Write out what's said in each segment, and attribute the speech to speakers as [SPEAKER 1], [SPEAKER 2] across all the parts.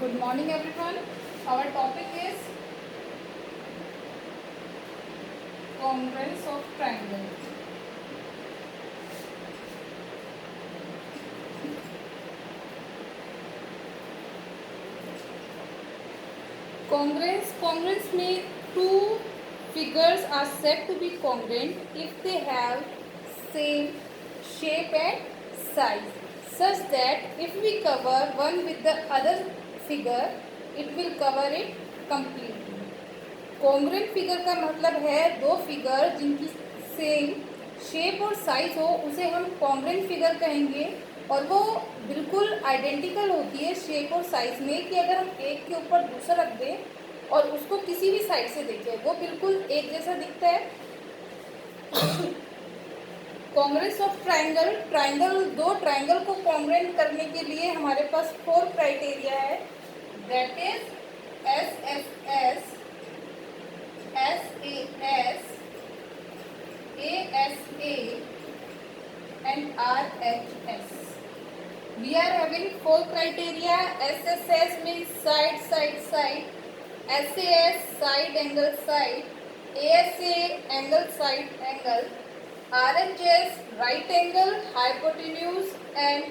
[SPEAKER 1] Good morning everyone. Our topic is congruence of triangle. Congruence means two figures are said to be congruent if they have same shape and size, such that if we cover one with the other figure, it will cover it completely. Congruent figure का मतलब है दो figure जिनकी same shape और size हो, उसे हम congruent figure कहेंगे। और वो बिल्कुल आइडेंटिकल होती है शेप और साइज में कि अगर हम एक के ऊपर दूसरा रख दें और उसको किसी भी साइड से देखें वो बिल्कुल एक जैसा दिखता है। कॉन्ग्रुएंस ऑफ ट्राइंगल दो ट्राइंगल को कॉन्ग्रुएंट करने के लिए हमारे पास 4 क्राइटेरिया है, that is SSS, SAS, ASA and RHS. We are having 4 criteria. SSS means side, SAS side angle, ASA angle, side angle, RHS right angle, hypotenuse and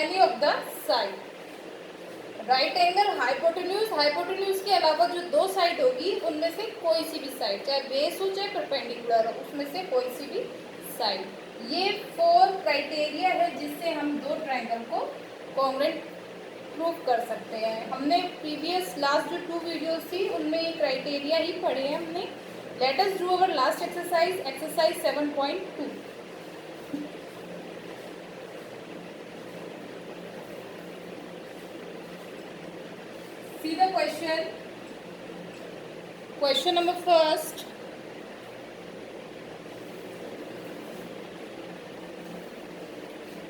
[SPEAKER 1] any of the side. Right angle, hypotenuse के अलावा जो दो side होगी उनमें से कोई सी भी side, चाहे बेस हो चाहे परपेंडिकुलर हो, उसमें से कोई सी भी साइड। ये 4 क्राइटेरिया है जिससे हम दो ट्राइंगल को कॉन्ग्रुएंट प्रूव कर सकते हैं। हमने प्रीवियस लास्ट जो 2 वीडियोस थी उनमें ये क्राइटेरिया ही पढ़े हैं हमने। Let us do our last exercise 7.2। See the question. Question number first.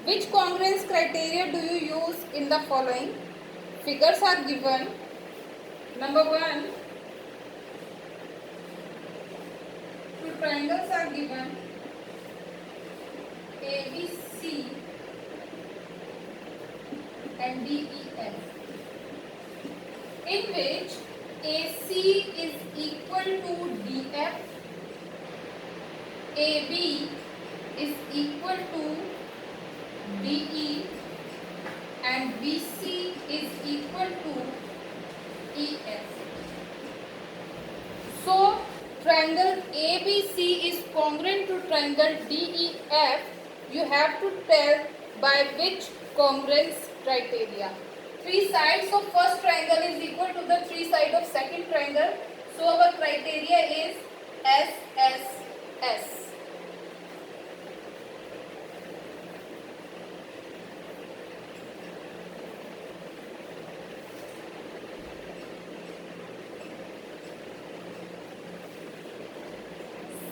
[SPEAKER 1] Which congruence criteria do you use in the following? Figures are given. Number 1, two triangles are given, ABC and DEF, in which AC is equal to DF, AB is equal to DE and BC is equal to EF. So triangle ABC is congruent to triangle DEF. You have to tell by which congruence criteria. 3 sides of first triangle is equal to the 3 sides of second triangle. So our criteria is SSS.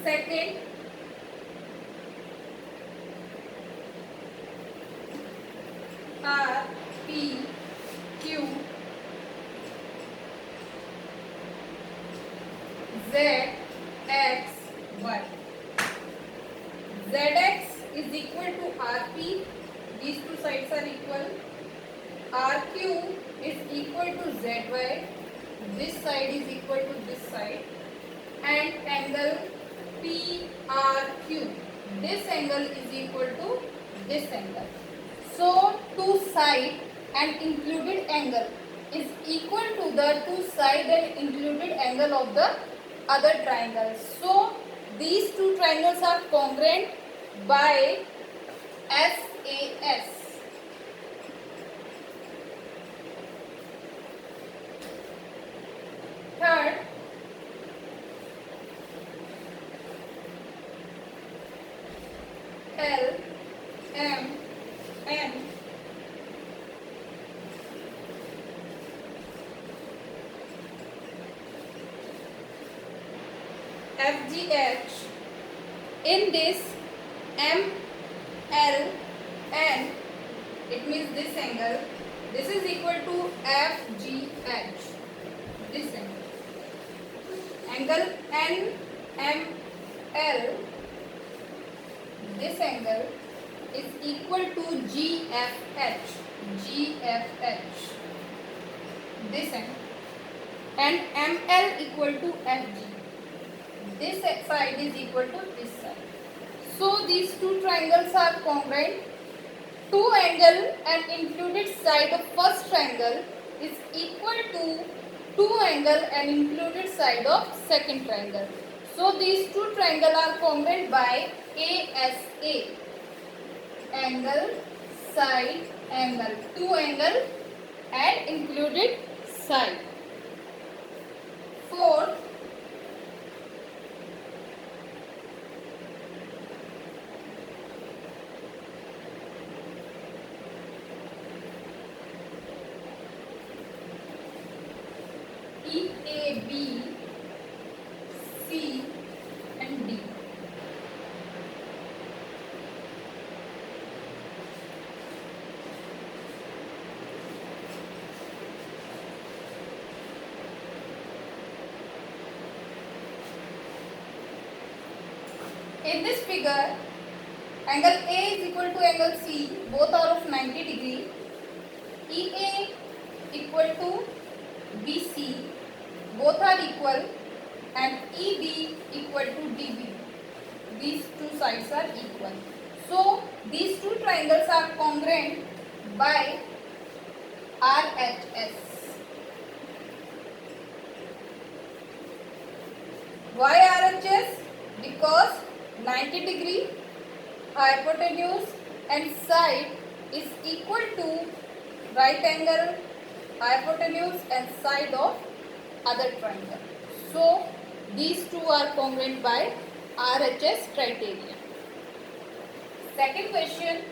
[SPEAKER 1] Second, R, P, Q, Z, X, Y. ZX is equal to RP. These two sides are equal. RQ is equal to ZY. This side is equal to this side. And angle PRQ. This angle is equal to this angle. So two side and included angle is equal to the two side and included angle of the other triangle. So these two triangles are congruent by SAS. Third, L, M, N, FGH. In this M, L, N, it means this angle. This is equal to FGH. This angle. Angle NML. This angle is equal to GFH. GFH. this angle, and ML equal to FG. This side is equal to this side. So these two triangles are congruent. Two angle and included side of first triangle is equal to two angle and included side of second triangle. So these two triangles are congruent by ASA. Angle, side, angle. Two angle and included side. Fourth, A, B, C and D. In this figure, angle A is equal to angle C, both are of 90 degree. EA equal to BC, both are equal, and EB equal to DB. These two sides are equal. So these two triangles are congruent by RHS. Why RHS? Because 90 degree hypotenuse and side is equal to right angle, hypotenuse and side of other triangle. So these two are congruent by RHS criteria. Second question.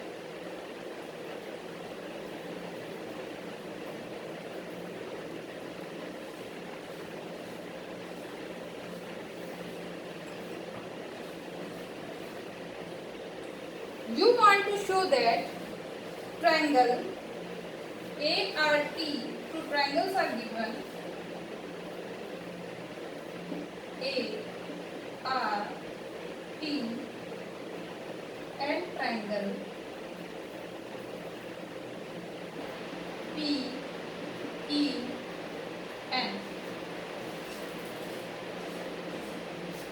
[SPEAKER 1] You want to show that triangle ART, two triangles are given, ART and triangle PEN.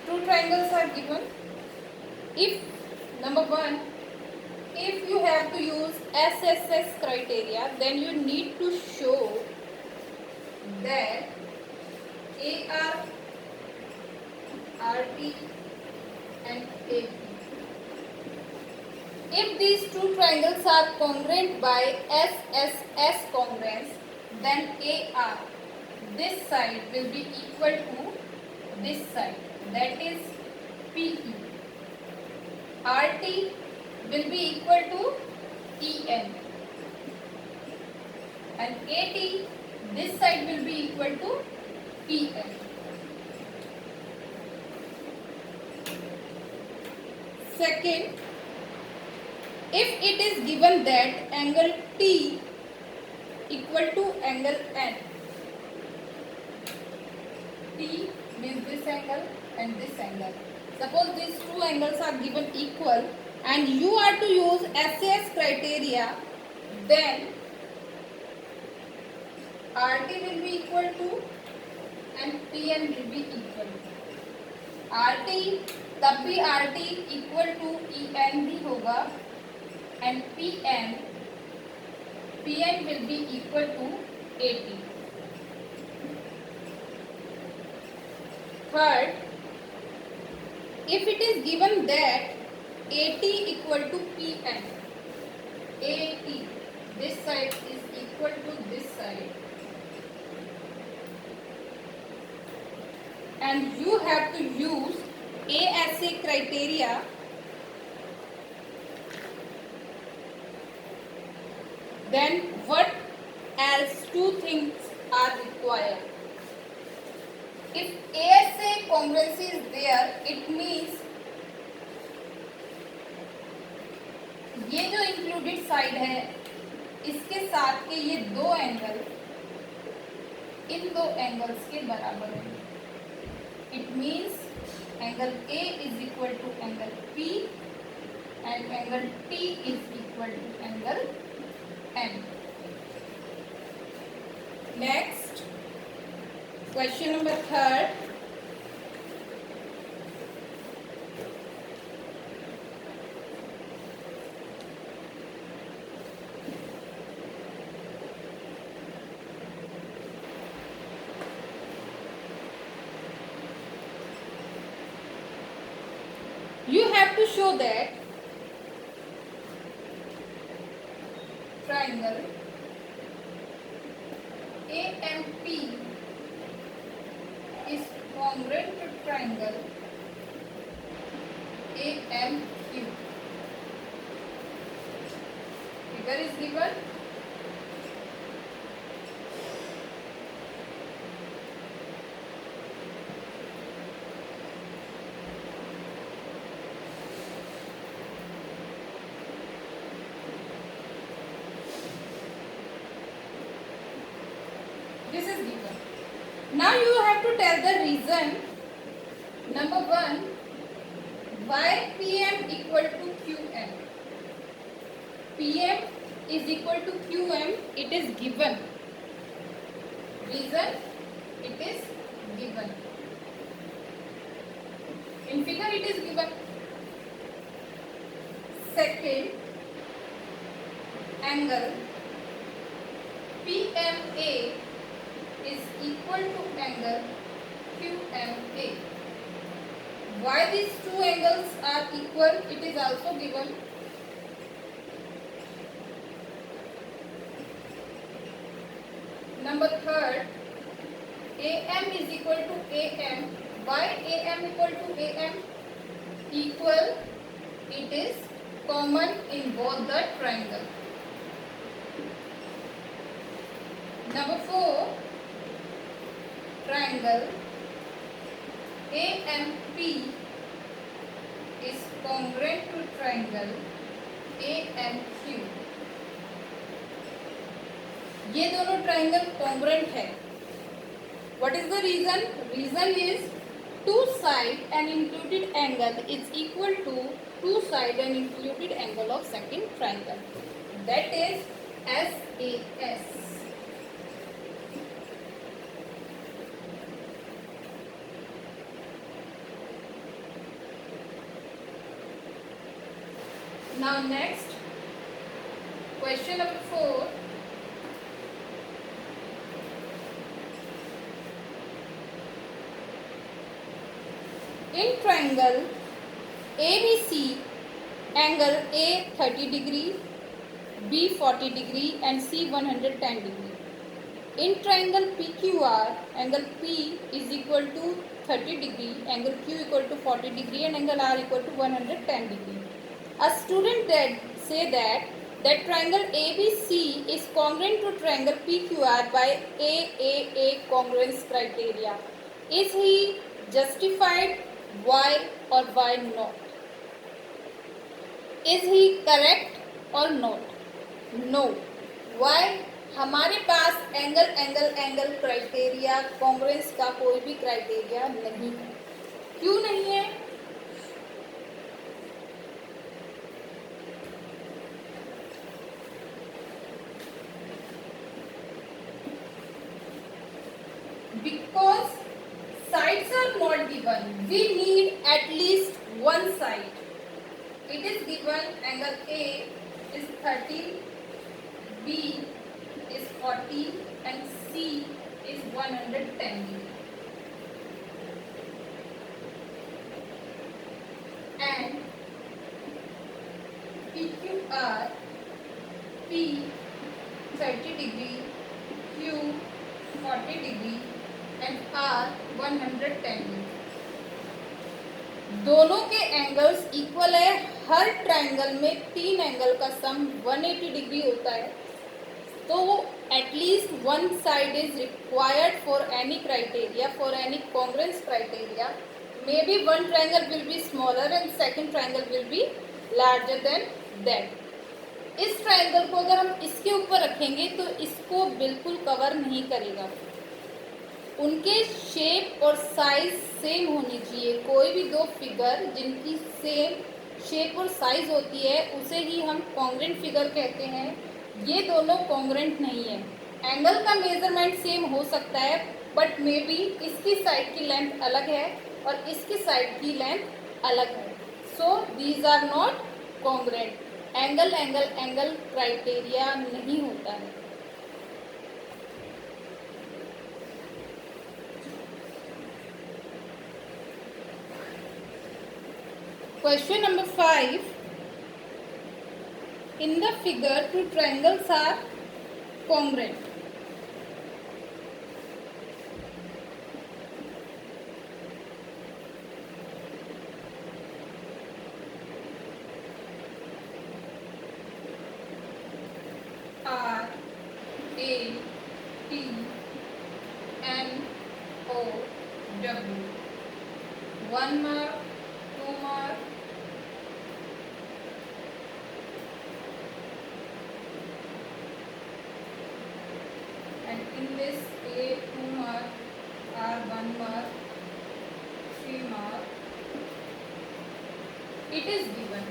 [SPEAKER 1] Two triangles are given. If number one, if you have to use SSS criteria, then you need to show that AR, RT and AP. If these two triangles are congruent by SSS congruence, then AR, this side will be equal to this side, that is PE. RT will be equal to EN, and AT, this side will be equal to PN. Second, if it is given that angle T equal to angle N, T means this angle and this angle. Suppose these two angles are given equal and you are to use SAS criteria, then RT will be equal to and PN will be equal to RT, तब भी RT equal to EN भी होगा and PN will be equal to AT. Third, if it is given that AT equal to PN, AT, this side is equal to this side, and you have to use ASA criteria, then what else two things are required? If ASA congruency is there, it means ये जो included side है इसके साथ के ये दो angle in दो angles के बराबर है. It means angle A is equal to angle P and angle T is equal to angle N. Next, Question number 3. You have to show that triangle AMP is congruent to triangle AMQ. Figure is given. This is given. Now you have to tell the reason. Number 1, why PM equal to QM? PM is equal to QM. It is given. Reason, it is given. In figure it is given. Second, angle PMA is equal to angle QMA. Why these two angles are equal? It is also given. Number 3, AM is equal to AM. Why AM equal to AM? Equal, it is common in both the triangle. Number 4, triangle AMP is congruent to triangle AMQ. ये दोनों triangle congruent है. What is the reason? Reason is two side and included angle is equal to two side and included angle of second triangle. That is SAS. Now next, question number 4. In triangle ABC, angle A 30 degree, B 40 degree and C 110 degree. In triangle PQR, angle P is equal to 30 degree, angle Q equal to 40 degree and angle R equal to 110 degree. A student say that triangle ABC is congruent to triangle PQR by AAA congruence criteria. Is he justified? Why or why not? Is he correct or not? No. Why? हमारे पास angle criteria congruence का कोई भी criteria नहीं है. क्यों नहीं है? Because sides are not given, we need at least one side. It is given angle A is 30, B is 40 and C is 110 degree. And PQR, P 30 degree, Q 40 degree and R 110 degree. दोनों के angles equal है. हर triangle में तीन angle का सम 180 degree होता है. तो at least one side is required for any criteria, for any congruence criteria. May be one triangle will be smaller and second triangle will be larger than that. इस triangle को अगर हम इसके ऊपर रखेंगे तो इसको बिल्कुल कवर नहीं करेगा. उनके शेप और साइज सेम होनी चाहिए. कोई भी दो फिगर जिनकी सेम शेप और साइज होती है उसे ही हम कॉन्ग्रुएंट फिगर कहते हैं. ये दोनों कॉन्ग्रुएंट नहीं है. एंगल का मेजरमेंट सेम हो सकता है, बट मे बी इसकी साइड की लेंथ अलग है और इसकी साइड की लेंथ अलग है. So these are not congruent. Angle angle angle criteria नहीं होता है. Question number 5. In the figure, two triangles are congruent. R A T N O W. 1 mark, 2 mark, and in this A 2 mark, R 1 mark, 3 mark. It is given.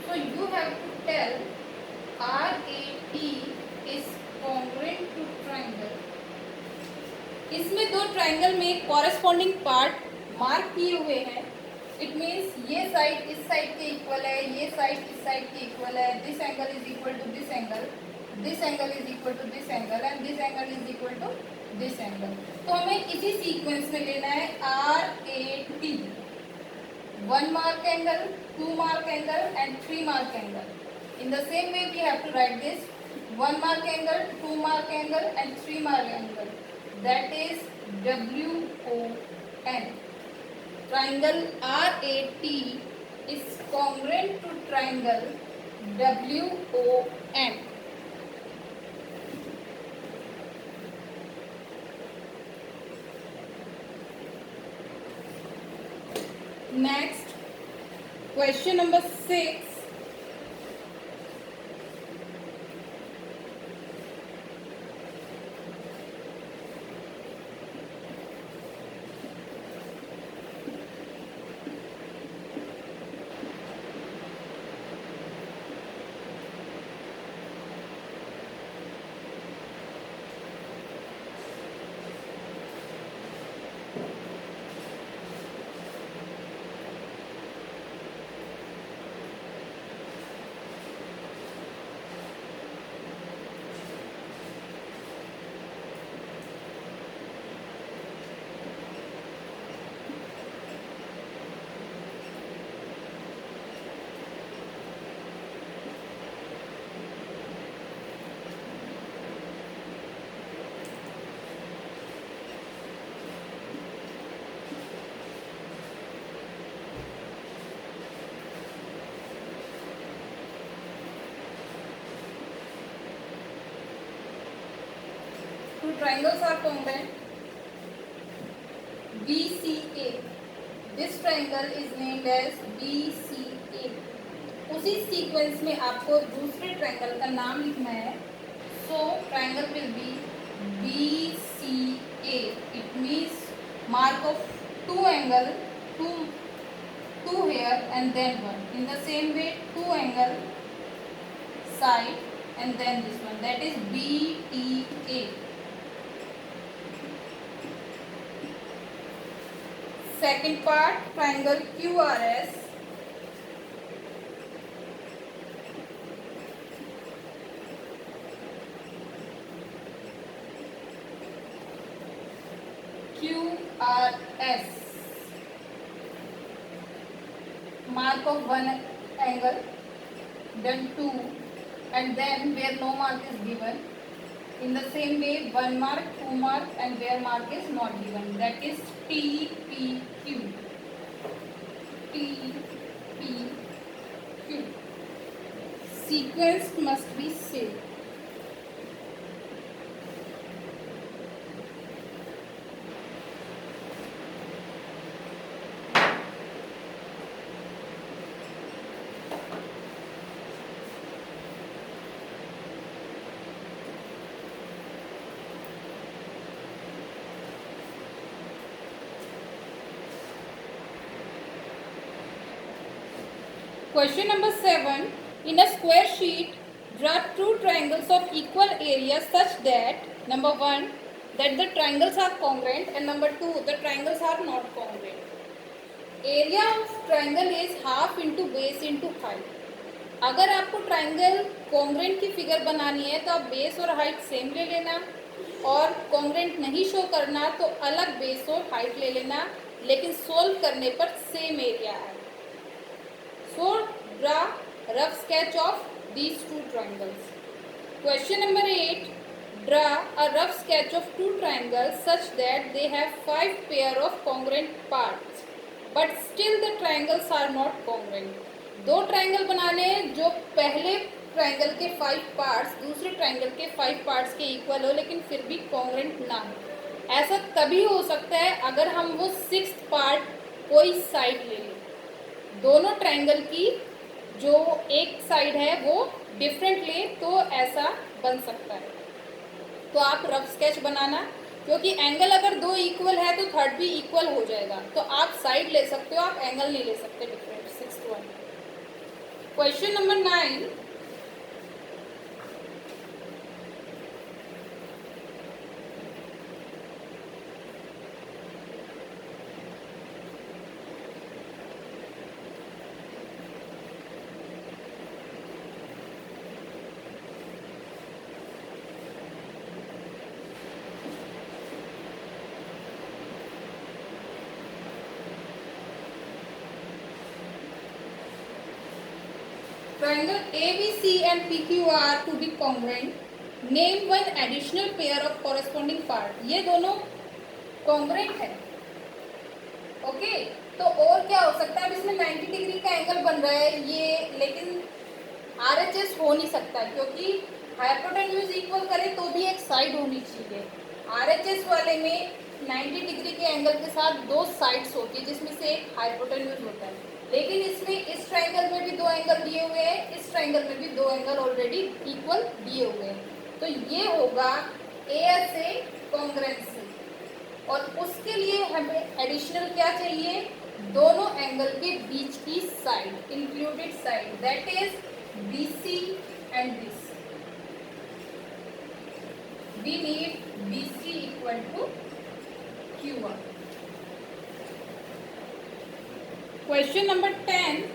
[SPEAKER 1] So you have to tell RAT is congruent to triangle. इसमें दो triangle में corresponding part mark किए हुए हैं. It means ये side इस side के equal है, ये साइड इस साइड के इक्वल है. This angle is equal to this angle, this angle is equal to this angle and this angle is equal to this angle. तो हमें इसी सीक्वेंस में लेना है RAT. 1 mark angle, 2 mark angle and 3 mark angle. In the same way we have to write this 1 mark angle, 2 mark angle and 3 mark angle. That is WON. Triangle RAT is congruent to triangle WON. Next, question number 6. Two triangles are congruent. BCA. This triangle is named as BCA. उसी sequence में आपको दूसरे triangle का नाम लिखना है. So triangle will be BCA. It means mark of two angle, two here and then one. In the same way, two angle side and then this one. That is BTA. Second part, triangle QRS. QRS. Mark of one angle, then two, and then where no mark is given. In the same way, 1 mark, 2 mark and where mark is not given. That is TPQ. TPQ. Sequence must be saved. Question number 7. In a square sheet, Draw two triangles of equal area such that number 1 that the triangles are congruent and number 2 the triangles are not congruent. Area of triangle is half into base into height. अगर आपको triangle congruent की figure बनानी है तो आप base और height same ले लेना, और कॉन्ग्रेंट नहीं शो करना तो अलग बेस और हाइट ले लेना, लेकिन सोल्व करने पर सेम एरिया है. So draw rough sketch of these two triangles. Question number 8. Draw a rough sketch of two triangles such that they have 5 pair of congruent parts, but still the triangles are not congruent. दो triangle बनाने हैं जो पहले triangle के 5 parts दूसरे triangle के 5 parts के equal हो लेकिन फिर भी कॉन्ग्रेंट ना हो. ऐसा तभी हो सकता है अगर हम वो 6th पार्ट कोई साइड ले लें. दोनों ट्राइंगल की जो एक साइड है वो डिफरेंट ले तो ऐसा बन सकता है. तो आप रफ स्केच बनाना, क्योंकि एंगल अगर दो इक्वल है तो थर्ड भी इक्वल हो जाएगा. तो आप साइड ले सकते हो, आप एंगल नहीं ले सकते different. 6th one. Question number 9. Triangle ABC and PQR to be congruent. Name one additional pair of corresponding part. ये दोनों congruent है. ओके, तो और क्या हो सकता है. अब इसमें 90 डिग्री का एंगल बन रहा है ये, लेकिन RHS हो नहीं सकता क्योंकि हाइपोटेन्यूज इक्वल करे तो भी एक साइड होनी चाहिए. RHS वाले में 90 डिग्री के एंगल के साथ दो साइड्स होती है जिसमें से एक हाइपोटेन्यूज होता है. लेकिन इसमें इस ट्राइंगल में भी दो एंगल दिए हुए हैं, इस ट्राइंगल में भी दो एंगल ऑलरेडी इक्वल दिए हुए हैं. तो ये होगा ASA कॉन्ग्रुएंसी. और उसके लिए हमें एडिशनल क्या चाहिए, दोनों एंगल के बीच की side, included side, that is BC and this. We need BC equal to QR. Question number 10.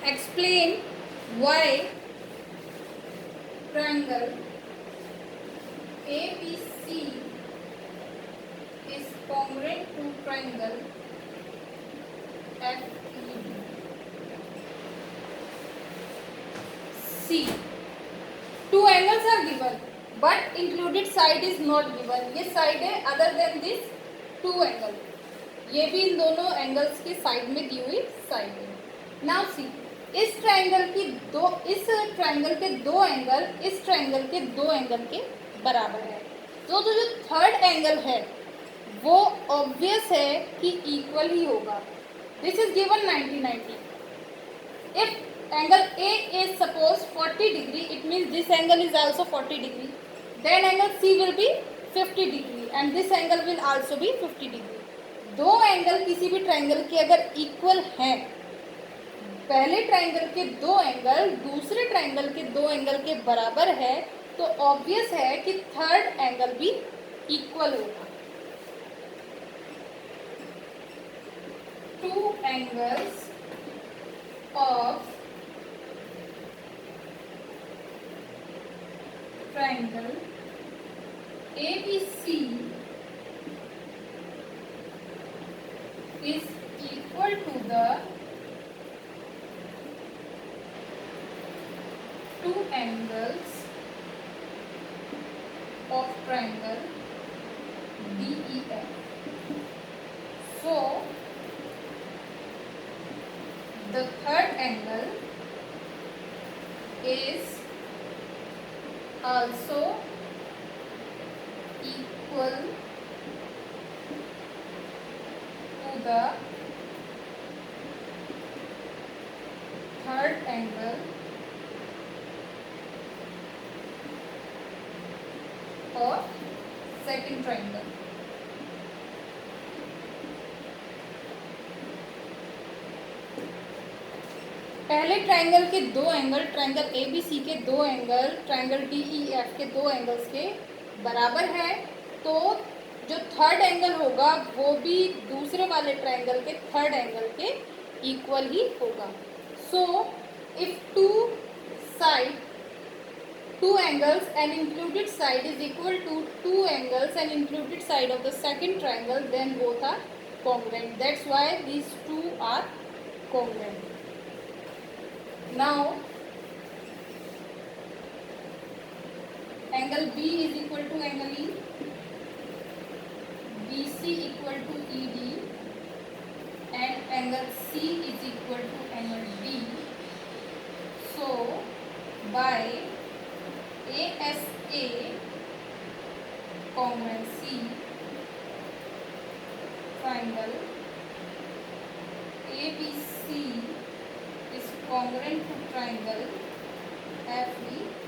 [SPEAKER 1] Explain why triangle ABC is congruent to triangle FEB. C. Two angles are given, but included side is not given. ये side है other than this two angle. ये भी इन दोनों angles के side में दी हुई side है. Now see. इस ट्राइंगल के दो एंगल इस ट्राइंगल के दो एंगल के बराबर है. तो जो थर्ड एंगल है वो ऑब्वियस है कि इक्वल ही होगा. This is given 90-90. If angle A is suppose 40 degree, it means this angle is also 40 degree. Then angle C will be 50 degree and this angle will also be 50 degree. दो angle किसी भी triangle के अगर equal हैं, पहले triangle के दो angle दूसरे ट्राइंगल के दो एंगल के बराबर है, तो ऑब्वियस है कि थर्ड एंगल भी इक्वल होगा. Two angles of triangle ABC is equal to the angles of triangle DEF. So the third angle is also equal to the third angle of second triangle. पहले triangle के दो angle, triangle ABC के दो angle triangle DEF के दो angles के बराबर है, तो जो थर्ड एंगल होगा वो भी दूसरे वाले ट्रायंगल के थर्ड एंगल के इक्वल ही होगा. So if two angles and included side is equal to two angles and included side of the second triangle, then both are congruent. That's why these two are congruent. Now angle B is equal to angle E, BC equal to ED, and angle C is equal to angle D. So by ASA congruency, triangle ABC is congruent to triangle FED.